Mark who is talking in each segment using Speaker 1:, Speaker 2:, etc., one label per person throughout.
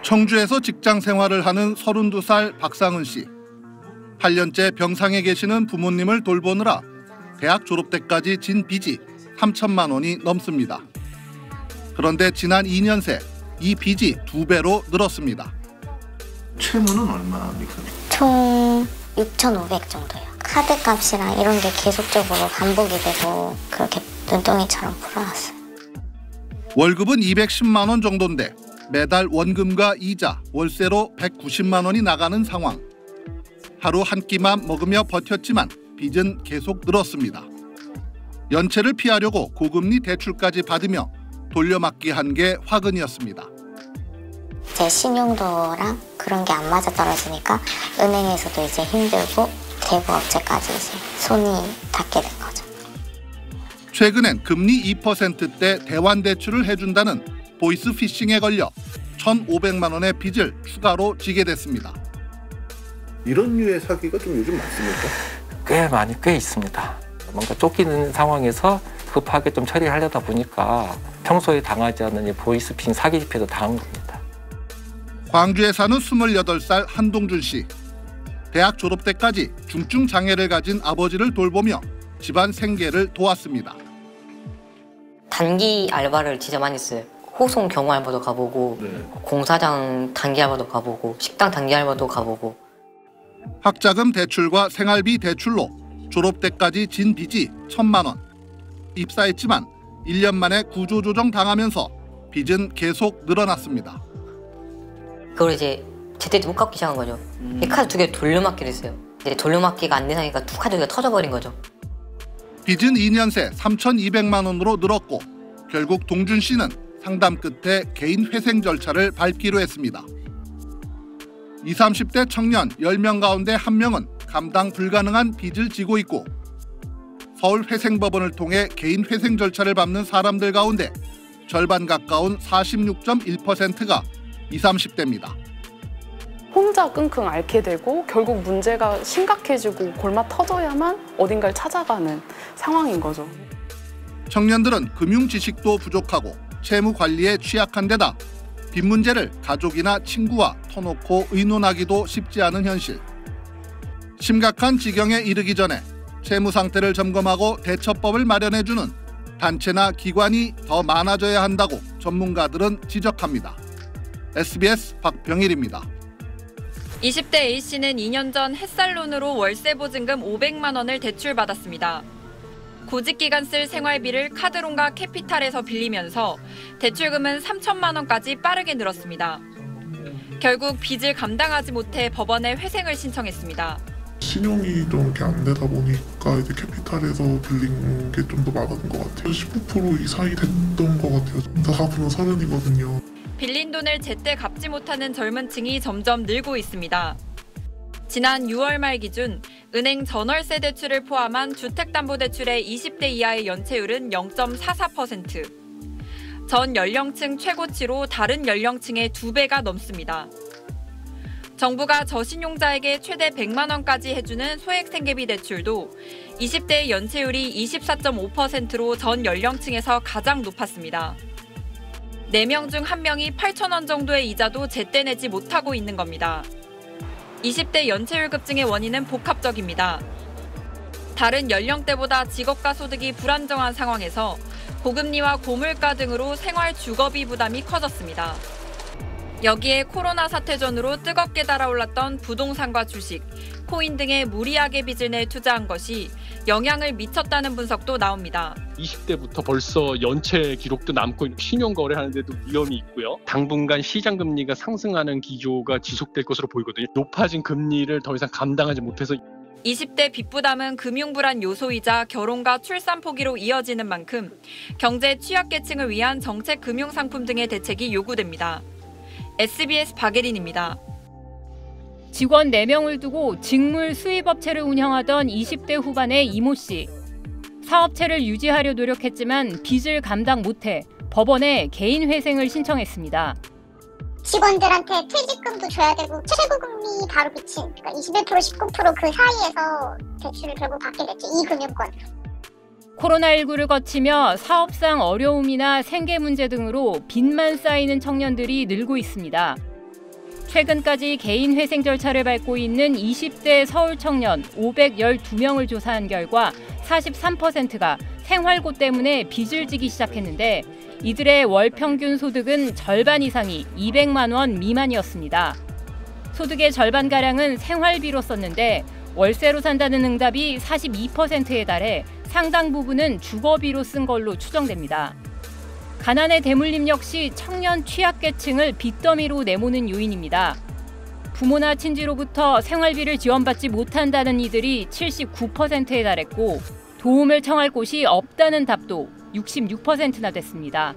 Speaker 1: 청주에서 직장 생활을 하는 32살 박상은 씨. 8년째 병상에 계시는 부모님을 돌보느라 대학 졸업 때까지 진 빚이 3천만 원이 넘습니다. 그런데 지난 2년 새 이 빚이 2배로 늘었습니다.
Speaker 2: 채무는 얼마입니까?
Speaker 3: 총 6,500 정도요. 카드 값이랑 이런 게 계속적으로 반복이 되고 그렇게 눈덩이처럼 불어났어요.
Speaker 1: 월급은 210만 원 정도인데 매달 원금과 이자, 월세로 190만 원이 나가는 상황. 하루 한 끼만 먹으며 버텼지만 빚은 계속 늘었습니다. 연체를 피하려고 고금리 대출까지 받으며 돌려막기 한 게 화근이었습니다.
Speaker 3: 제 신용도랑 그런 게 안 맞아 떨어지니까 은행에서도 이제 힘들고 대부업체까지 이제 손이 닿게 된 거죠.
Speaker 1: 최근엔 금리 2%대 대환대출을 해준다는 보이스피싱에 걸려 1,500만 원의 빚을 추가로 지게 됐습니다.
Speaker 2: 이런 류의 사기가 좀 요즘 많습니까?
Speaker 4: 꽤 있습니다. 뭔가 쫓기는 상황에서 급하게 좀 처리하려다 보니까 평소에 당하지 않는 이 보이스피싱 사기 집회도 당한 겁니다.
Speaker 1: 광주에 사는 28살 한동준 씨. 대학 졸업 때까지 중증 장애를 가진 아버지를 돌보며 집안 생계를 도왔습니다.
Speaker 5: 단기 알바를 진짜 많이 했어요. 호송 경호 알바도 가보고 공사장 단기 알바도 가보고 식당 단기 알바도 가보고.
Speaker 1: 학자금 대출과 생활비 대출로 졸업 때까지 진 빚이 1,000만 원. 입사했지만 1년 만에 구조조정 당하면서 빚은 계속 늘어났습니다.
Speaker 5: 그걸 이제 제때 못 갚기 시작한 거죠. 이 카드 2개 돌려막기를 했어요. 이제 돌려막기가 안 되니까 카드 2개가 터져버린 거죠.
Speaker 1: 빚은 2년 새 3,200만 원으로 늘었고 결국 동준 씨는 상담 끝에 개인 회생 절차를 밟기로 했습니다. 20, 30대 청년 10명 가운데 1명은 감당 불가능한 빚을 지고 있고 서울회생법원을 통해 개인 회생 절차를 밟는 사람들 가운데 절반 가까운 46.1%가 20, 30대입니다.
Speaker 6: 혼자 끙끙 앓게 되고 결국 문제가 심각해지고 골마 터져야만 어딘가를 찾아가는 상황인 거죠.
Speaker 1: 청년들은 금융 지식도 부족하고 채무 관리에 취약한 데다 빚 문제를 가족이나 친구와 터놓고 의논하기도 쉽지 않은 현실. 심각한 지경에 이르기 전에 채무 상태를 점검하고 대처법을 마련해주는 단체나 기관이 더 많아져야 한다고 전문가들은 지적합니다. SBS 박병일입니다.
Speaker 7: 20대 A씨는 2년 전 햇살론으로 월세 보증금 500만 원을 대출받았습니다. 구직기간 쓸 생활비를 카드론과 캐피탈에서 빌리면서 대출금은 3천만 원까지 빠르게 늘었습니다. 결국 빚을 감당하지 못해 법원에 회생을 신청했습니다.
Speaker 8: 신용이 좀 이렇게 안 되다 보니까 이제 캐피탈에서 빌린 게 좀 더 많은 것 같아요. 19% 이상이 됐던 것 같아요. 다가보면 30이거든요.
Speaker 7: 빌린 돈을 제때 갚지 못하는 젊은 층이 점점 늘고 있습니다. 지난 6월 말 기준 은행 전월세 대출을 포함한 주택담보대출의 20대 이하의 연체율은 0.44%. 전 연령층 최고치로 다른 연령층의 2배가 넘습니다. 정부가 저신용자에게 최대 100만 원까지 해주는 소액생계비 대출도 20대의 연체율이 24.5%로 전 연령층에서 가장 높았습니다. 4명 중 1명이 8천 원 정도의 이자도 제때 내지 못하고 있는 겁니다. 20대 연체율 급증의 원인은 복합적입니다. 다른 연령대보다 직업과 소득이 불안정한 상황에서 고금리와 고물가 등으로 생활 주거비 부담이 커졌습니다. 여기에 코로나 사태 전후로 뜨겁게 달아올랐던 부동산과 주식, 코인 등에 무리하게 빚을 내 투자한 것이 영향을 미쳤다는 분석도 나옵니다.
Speaker 9: 20대부터 벌써 연체 기록도 남고 신용거래하는 데도 위험이 있고요. 당분간 시장금리가 상승하는 기조가 지속될 것으로 보이거든요. 높아진 금리를 더 이상 감당하지 못해서
Speaker 7: 20대 빚부담은 금융불안 요소이자 결혼과 출산 포기로 이어지는 만큼 경제 취약계층을 위한 정책 금융상품 등의 대책이 요구됩니다. SBS 박예린입니다.
Speaker 10: 직원 4명을 두고 직물 수입업체를 운영하던 20대 후반의 이모 씨. 사업체를 유지하려 노력했지만 빚을 감당 못해 법원에 개인 회생을 신청했습니다.
Speaker 3: 직원들한테 퇴직금도 줘야 되고 최고금리 바로 비친 그러니까 21% 19% 그 사이에서 대출을 결국 받게 됐죠. 이 금융권으로.
Speaker 10: 코로나19를 거치며 사업상 어려움이나 생계 문제 등으로 빚만 쌓이는 청년들이 늘고 있습니다. 최근까지 개인 회생 절차를 밟고 있는 20대 서울 청년 512명을 조사한 결과 43%가 생활고 때문에 빚을 지기 시작했는데 이들의 월 평균 소득은 절반 이상이 200만 원 미만이었습니다. 소득의 절반가량은 생활비로 썼는데 월세로 산다는 응답이 42%에 달해 상당 부분은 주거비로 쓴 걸로 추정됩니다. 가난의 대물림 역시 청년 취약계층을 빚더미로 내모는 요인입니다. 부모나 친지로부터 생활비를 지원받지 못한다는 이들이 79%에 달했고 도움을 청할 곳이 없다는 답도 66%나 됐습니다.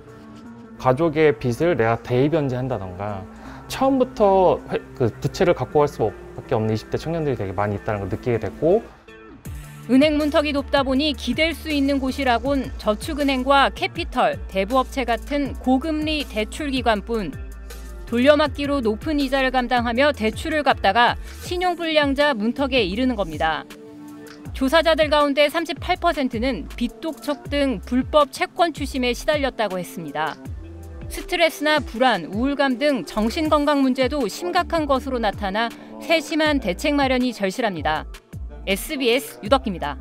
Speaker 11: 가족의 빚을 내가 대입연체한다던가 처음부터 그 부채를 갖고 갈 수밖에 없는 20대 청년들이 되게 많이 있다는 걸 느끼게 됐고
Speaker 10: 은행 문턱이 높다 보니 기댈 수 있는 곳이라곤 저축은행과 캐피털, 대부업체 같은 고금리 대출기관뿐. 돌려막기로 높은 이자를 감당하며 대출을 갚다가 신용불량자 문턱에 이르는 겁니다. 조사자들 가운데 38%는 빚독촉 등 불법 채권 추심에 시달렸다고 했습니다. 스트레스나 불안, 우울감 등 정신건강 문제도 심각한 것으로 나타나 세심한 대책 마련이 절실합니다. SBS 유덕기입니다.